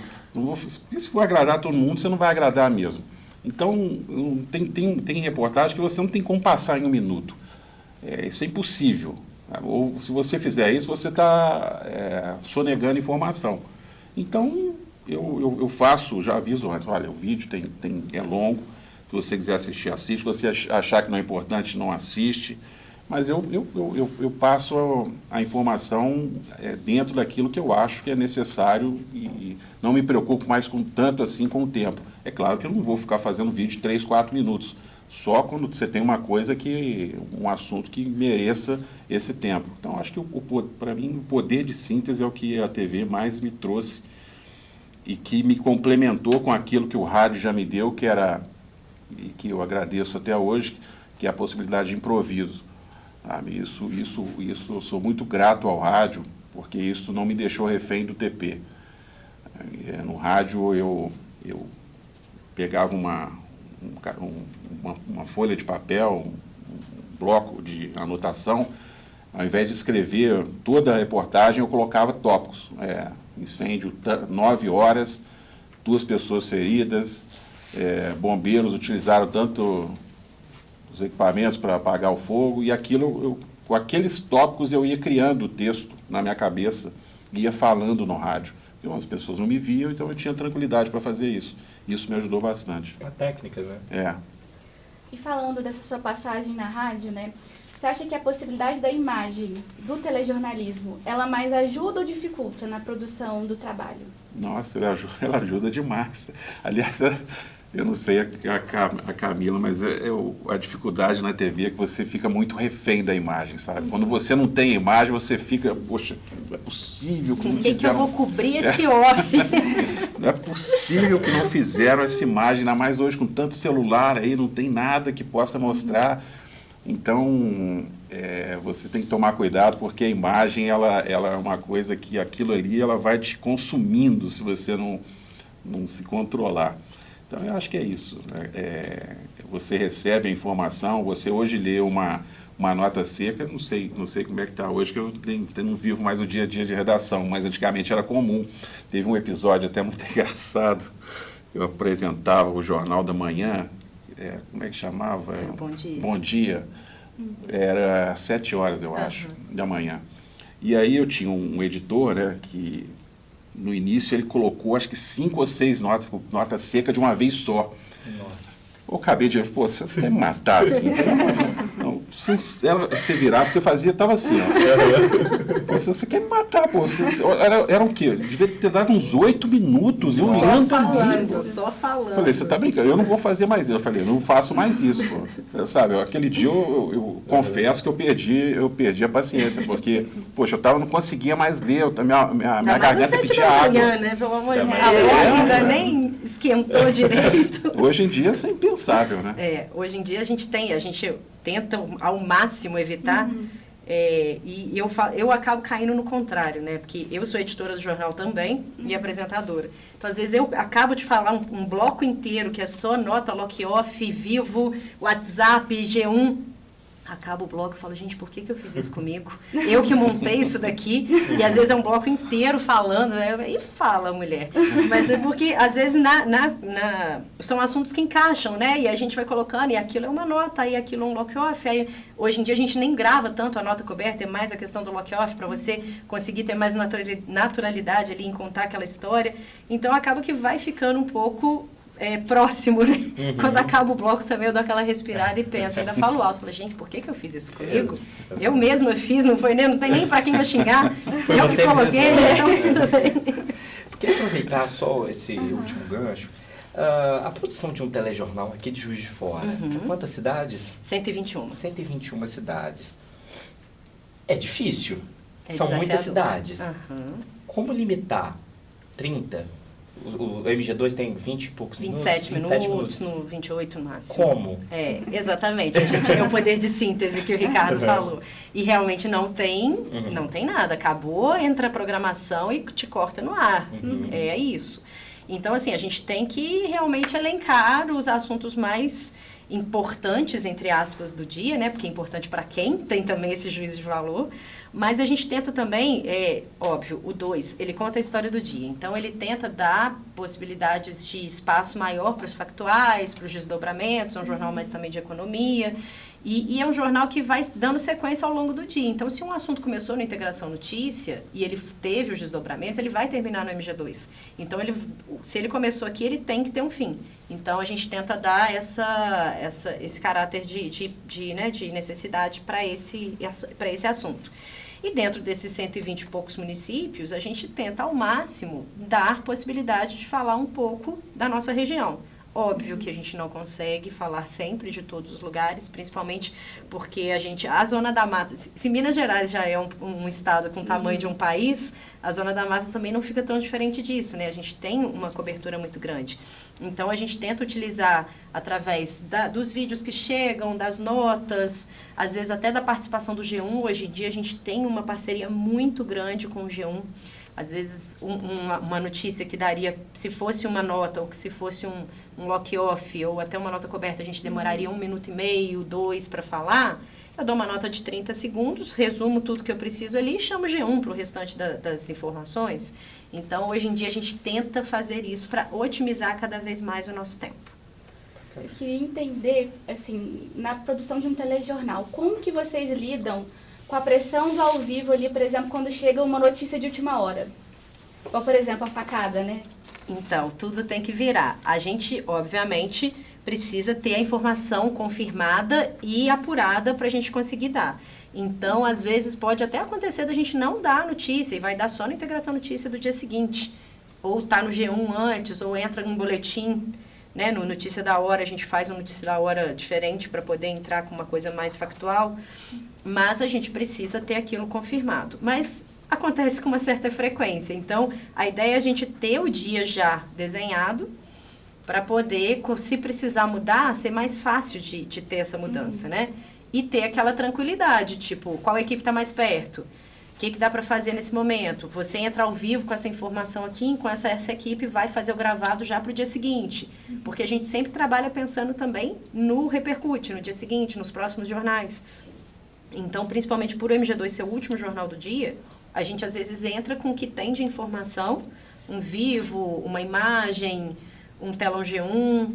Se for agradar todo mundo, você não vai agradar mesmo. Então, tem reportagem que você não tem como passar em 1 minuto. Isso é impossível. Ou se você fizer isso, você está sonegando informação. Então, eu faço, já aviso antes, olha, o vídeo é longo, se você quiser assistir, assiste. Se você achar que não é importante, não assiste. Mas eu passo a informação dentro daquilo que eu acho que é necessário e não me preocupo mais tanto assim com o tempo. É claro que eu não vou ficar fazendo vídeo de 3, 4 minutos, só quando você tem um assunto que mereça esse tempo. Então, acho que para mim o poder de síntese é o que a TV mais me trouxe e que me complementou com aquilo que o rádio já me deu, e que eu agradeço até hoje, que é a possibilidade de improviso. Isso eu sou muito grato ao rádio, porque isso não me deixou refém do TP. No rádio eu pegava uma folha de papel, um bloco de anotação, ao invés de escrever toda a reportagem, eu colocava tópicos. Incêndio, 9 horas, 2 pessoas feridas, bombeiros utilizaram tanto os equipamentos para apagar o fogo, e com aqueles tópicos eu ia criando o texto na minha cabeça, ia falando no rádio. As pessoas não me viam, então eu tinha tranquilidade para fazer isso. Isso me ajudou bastante. Uma técnica, né? E falando dessa sua passagem na rádio, né? Você acha que a possibilidade da imagem do telejornalismo, ela mais ajuda ou dificulta na produção do trabalho? Nossa, ela ajuda demais. Aliás, eu não sei a Camila, mas a dificuldade na TV é que você fica muito refém da imagem, sabe? Quando você não tem imagem, você fica, poxa, não é possível que não fizeram... que eu vou cobrir esse off? Não é possível que não fizeram essa imagem, ainda mais hoje com tanto celular aí, não tem nada que possa mostrar. Então, você tem que tomar cuidado, porque a imagem, ela é uma coisa que aquilo ali, ela vai te consumindo se você não se controlar. Então, eu acho que é isso. Você recebe a informação, você hoje lê uma nota seca, não sei como é que está hoje, que eu não vivo mais o dia a dia de redação, mas antigamente era comum. Teve um episódio até muito engraçado, eu apresentava o Jornal da Manhã, como é que chamava? Bom Dia. Bom Dia. Era às 7 horas, eu acho, da manhã. E aí eu tinha um editor, né, que no início ele colocou acho que 5 ou 6 notas secas de uma vez só. Nossa. Eu acabei de dizer, pô, você quer me matar assim? Não, você virava, você fazia, estava assim, ó. Pô, você quer me matar, pô. Era o quê? Devia ter dado uns 8 minutos. Só falando. Falei, você tá brincando? Eu não vou fazer mais isso. Eu falei, eu não faço mais isso, pô. Sabe, aquele dia eu confesso que eu perdi a paciência, porque, poxa, eu não conseguia mais ler, minha garganta pedia água. Manhã, né? Pelo amor de Deus. A voz ainda nem esquentou direito. Hoje em dia isso é impensável, né? Hoje em dia a gente tenta ao máximo evitar, e eu acabo caindo no contrário, né? Porque eu sou editora do jornal também e apresentadora. Então, às vezes, eu acabo de falar um bloco inteiro que é só nota, lock-off, vivo, WhatsApp, G1. acaba o bloco, eu falo, gente, por que eu fiz isso comigo? Eu que montei isso daqui, e às vezes é um bloco inteiro falando, né? E fala, mulher. Mas é porque, às vezes, são assuntos que encaixam, né? E a gente vai colocando, e aquilo é uma nota, aí aquilo é um lock-off. Aí, hoje em dia, a gente nem grava tanto a nota coberta, é mais a questão do lock-off, para você conseguir ter mais naturalidade ali em contar aquela história. Então, acaba que vai ficando um pouco... próximo, né? Quando acaba o bloco também eu dou aquela respirada e penso, ainda falo alto, falo, gente, por que eu fiz isso comigo? Eu mesma fiz, não foi nem, não tem nem pra quem vai xingar, eu que coloquei, então tudo bem. Queria aproveitar só esse último gancho. A produção de um telejornal aqui de Juiz de Fora, quantas cidades? 121. 121 cidades. É difícil. É São muitas desafiador. cidades. Como limitar 30? O MG2 tem 20 e poucos 27 minutos? 27 minutos, no 28 no máximo. Como? Exatamente. A gente é o poder de síntese que o Ricardo falou. E realmente não tem nada. Acabou, entra a programação e te corta no ar. É isso. Então, assim, a gente tem que realmente elencar os assuntos mais importantes, entre aspas, do dia, né? Porque é importante para quem tem também esse juízo de valor. Mas a gente tenta também, óbvio, o 2, ele conta a história do dia. Então, ele tenta dar possibilidades de espaço maior para os factuais, para os desdobramentos, é um jornal mais também de economia. E é um jornal que vai dando sequência ao longo do dia. Então, se um assunto começou na Integração Notícia e ele teve os desdobramentos, ele vai terminar no MG2. Então, se ele começou aqui, ele tem que ter um fim. Então, a gente tenta dar esse caráter de necessidade para esse assunto. E dentro desses 120 e poucos municípios, a gente tenta, ao máximo, dar possibilidade de falar um pouco da nossa região. Óbvio que a gente não consegue falar sempre de todos os lugares, principalmente porque a Zona da Mata, se Minas Gerais já é um estado com o tamanho de um país, a Zona da Mata também não fica tão diferente disso, né? A gente tem uma cobertura muito grande. Então, a gente tenta utilizar, através dos vídeos que chegam, das notas, às vezes até da participação do G1. Hoje em dia, a gente tem uma parceria muito grande com o G1. Às vezes, uma notícia que daria, se fosse uma nota ou que se fosse um lock-off ou até uma nota coberta, a gente demoraria 1 minuto e meio, 2 para falar. Eu dou uma nota de 30 segundos, resumo tudo que eu preciso ali e chamo o G1 para o restante das informações. Então, hoje em dia, a gente tenta fazer isso para otimizar cada vez mais o nosso tempo. Eu queria entender, assim, na produção de um telejornal, como que vocês lidam com a pressão do ao vivo ali, por exemplo, quando chega uma notícia de última hora? Ou, por exemplo, a facada, né? Então, tudo tem que virar. A gente, obviamente, precisa ter a informação confirmada e apurada para a gente conseguir dar. Então, às vezes, pode até acontecer da gente não dar a notícia e vai dar só na Integração Notícia do dia seguinte. Ou tá no G1 antes, ou entra num boletim, né? No Notícia da Hora, a gente faz um Notícia da Hora diferente para poder entrar com uma coisa mais factual. Mas a gente precisa ter aquilo confirmado. Mas acontece com uma certa frequência. Então, a ideia é a gente ter o dia já desenhado para poder, se precisar mudar, ser mais fácil de ter essa mudança, né? E ter aquela tranquilidade, tipo, qual equipe está mais perto? O que dá para fazer nesse momento? Você entra ao vivo com essa informação aqui, enquanto essa equipe vai fazer o gravado já para o dia seguinte. Porque a gente sempre trabalha pensando também no repercute, no dia seguinte, nos próximos jornais. Então, principalmente por o MG2 ser o último jornal do dia, a gente às vezes entra com o que tem de informação, um vivo, uma imagem, um telão G1,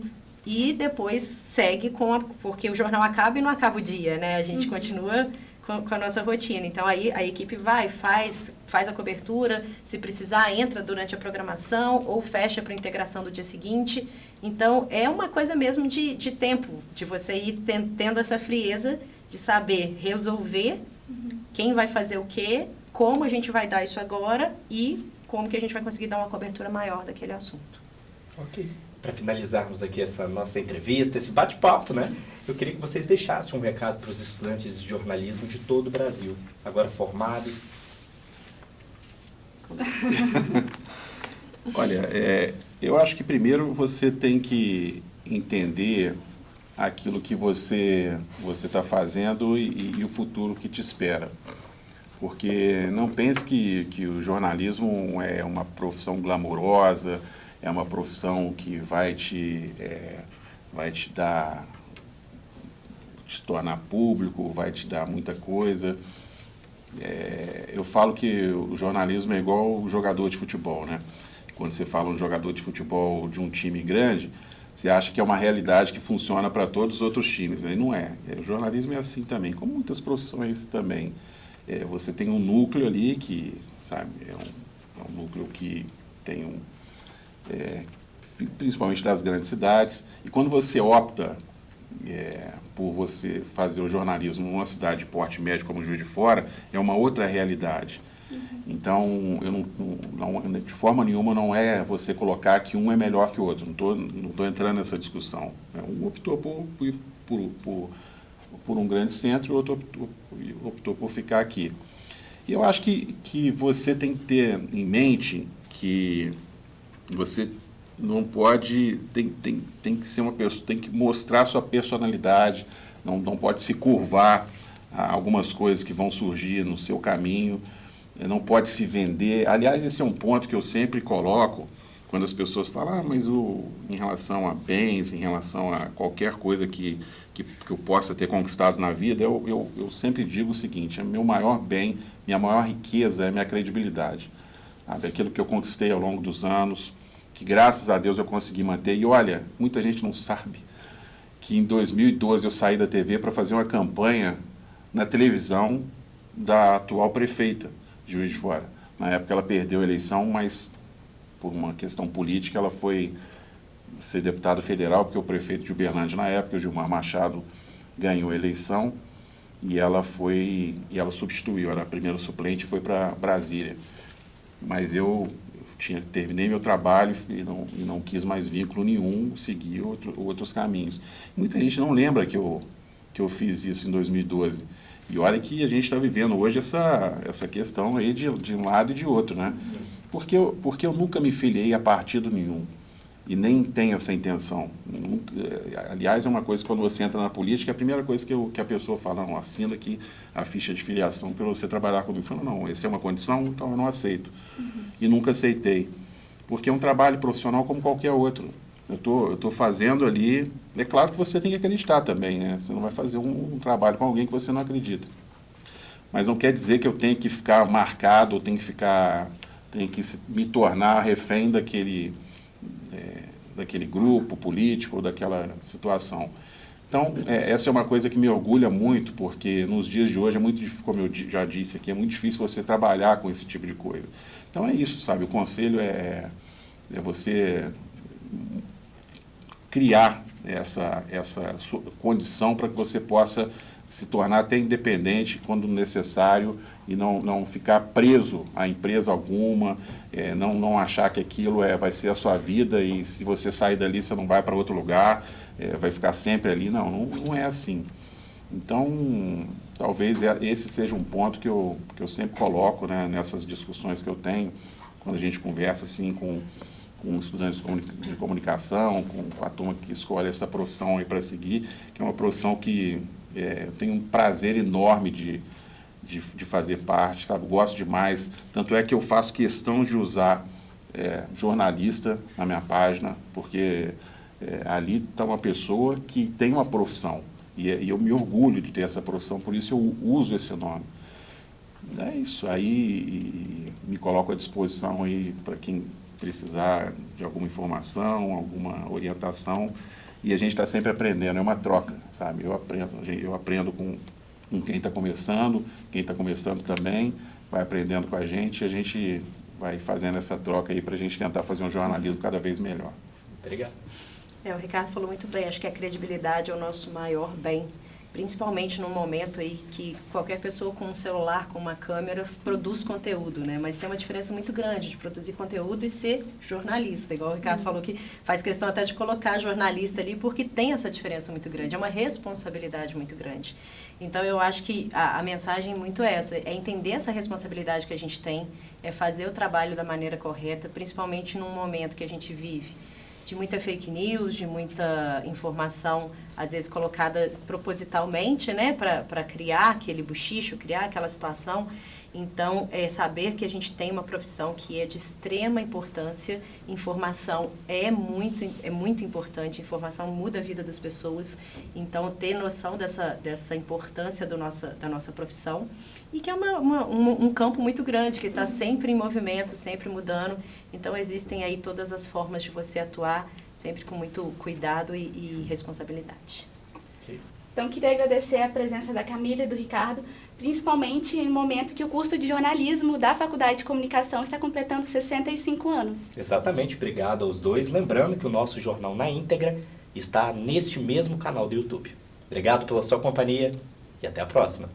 e depois segue porque o jornal acaba e não acaba o dia, né? A gente continua com a nossa rotina. Então, aí a equipe faz a cobertura, se precisar, entra durante a programação ou fecha para a integração do dia seguinte. Então, é uma coisa mesmo de tempo, de você ir tendo essa frieza de saber resolver quem vai fazer o quê, como a gente vai dar isso agora e como que a gente vai conseguir dar uma cobertura maior daquele assunto. Ok. Para finalizarmos aqui essa nossa entrevista, esse bate-papo, né? Eu queria que vocês deixassem um recado para os estudantes de jornalismo de todo o Brasil, agora formados. Olha, eu acho que primeiro você tem que entender aquilo que você está fazendo e o futuro que te espera. Porque não pense que o jornalismo é uma profissão glamourosa, é uma profissão que vai te te tornar público, vai te dar muita coisa. Eu falo que o jornalismo é igual o jogador de futebol, né? Quando você fala um jogador de futebol de um time grande, você acha que é uma realidade que funciona para todos os outros times, né? E não é. O jornalismo é assim também, como muitas profissões também. Você tem um núcleo ali que, sabe, é um núcleo que tem principalmente das grandes cidades, e quando você opta por você fazer o jornalismo numa cidade de porte médio como Juiz de Fora, é uma outra realidade. Então, de forma nenhuma não é você colocar que um é melhor que o outro, não estou entrando nessa discussão. Um optou por um grande centro e o outro optou por ficar aqui. E eu acho que você tem que ter em mente que você não pode, tem que ser uma pessoa, tem que mostrar sua personalidade, não pode se curvar a algumas coisas que vão surgir no seu caminho, não pode se vender. Aliás, esse é um ponto que eu sempre coloco quando as pessoas falam, mas em relação a bens, em relação a qualquer coisa que eu possa ter conquistado na vida, eu sempre digo o seguinte: meu maior bem, minha maior riqueza é minha credibilidade. Sabe? Aquilo que eu conquistei ao longo dos anos, que graças a Deus eu consegui manter. E olha, muita gente não sabe que em 2012 eu saí da TV para fazer uma campanha na televisão da atual prefeita de Juiz de Fora. Na época ela perdeu a eleição, mas por uma questão política ela foi ser deputada federal, porque o prefeito de Uberlândia na época, o Gilmar Machado, ganhou a eleição e ela substituiu, era a primeira suplente e foi para Brasília. Mas eu terminei meu trabalho e não quis mais vínculo nenhum, segui outros caminhos. Muita gente não lembra que eu fiz isso em 2012. E olha que a gente está vivendo hoje essa questão aí de um lado e de outro, né? Sim. Porque eu nunca me filiei a partido nenhum. E nem tenho essa intenção. Aliás, é uma coisa que quando você entra na política, a primeira coisa que a pessoa fala, não, assina aqui a ficha de filiação para você trabalhar comigo. Eu falo, não, essa é uma condição, então eu não aceito. E nunca aceitei. Porque é um trabalho profissional como qualquer outro. Eu tô fazendo ali. É claro que você tem que acreditar também, né? Você não vai fazer um trabalho com alguém que você não acredita. Mas não quer dizer que eu tenho que ficar marcado, ou tenho que me tornar refém daquele grupo político ou daquela situação. Então, essa é uma coisa que me orgulha muito, porque nos dias de hoje é muito difícil, como eu já disse aqui, é muito difícil você trabalhar com esse tipo de coisa. Então é isso, sabe? O conselho é você criar essa condição para que você possa se tornar até independente quando necessário e não ficar preso a empresa alguma, não achar que aquilo vai ser a sua vida e se você sair dali você não vai para outro lugar, vai ficar sempre ali. Não é assim. Então, talvez esse seja um ponto que eu sempre coloco, né, nessas discussões que eu tenho, quando a gente conversa assim com estudantes de comunicação, com a turma que escolhe essa profissão aí para seguir, que é uma profissão que eu tenho um prazer enorme de fazer parte, sabe? Gosto demais, tanto é que eu faço questão de usar jornalista na minha página, porque ali está uma pessoa que tem uma profissão, e eu me orgulho de ter essa profissão, por isso eu uso esse nome. É isso, aí me coloco à disposição aí para quem precisar de alguma informação, alguma orientação, e a gente está sempre aprendendo, é uma troca, sabe? Eu aprendo com quem está começando também vai aprendendo com a gente vai fazendo essa troca aí para a gente tentar fazer um jornalismo cada vez melhor. Obrigado. O Ricardo falou muito bem, acho que a credibilidade é o nosso maior bem, principalmente num momento aí que qualquer pessoa com um celular, com uma câmera, produz conteúdo, né? Mas tem uma diferença muito grande de produzir conteúdo e ser jornalista, igual o Ricardo falou, que faz questão até de colocar jornalista ali, porque tem essa diferença muito grande, é uma responsabilidade muito grande. Então, eu acho que a mensagem muito é essa, é entender essa responsabilidade que a gente tem, é fazer o trabalho da maneira correta, principalmente num momento que a gente vive de muita fake news, de muita informação, às vezes colocada propositalmente, né, para criar aquele buchicho, criar aquela situação. Então, saber que a gente tem uma profissão que é de extrema importância, informação é muito importante, informação muda a vida das pessoas, então ter noção dessa importância da nossa profissão, e que é um campo muito grande, que está sempre em movimento, sempre mudando, então existem aí todas as formas de você atuar, sempre com muito cuidado e responsabilidade. Então, queria agradecer a presença da Camila e do Ricardo, principalmente no momento que o curso de jornalismo da Faculdade de Comunicação está completando 65 anos. Exatamente, obrigado aos dois. Lembrando que o nosso jornal na íntegra está neste mesmo canal do YouTube. Obrigado pela sua companhia e até a próxima.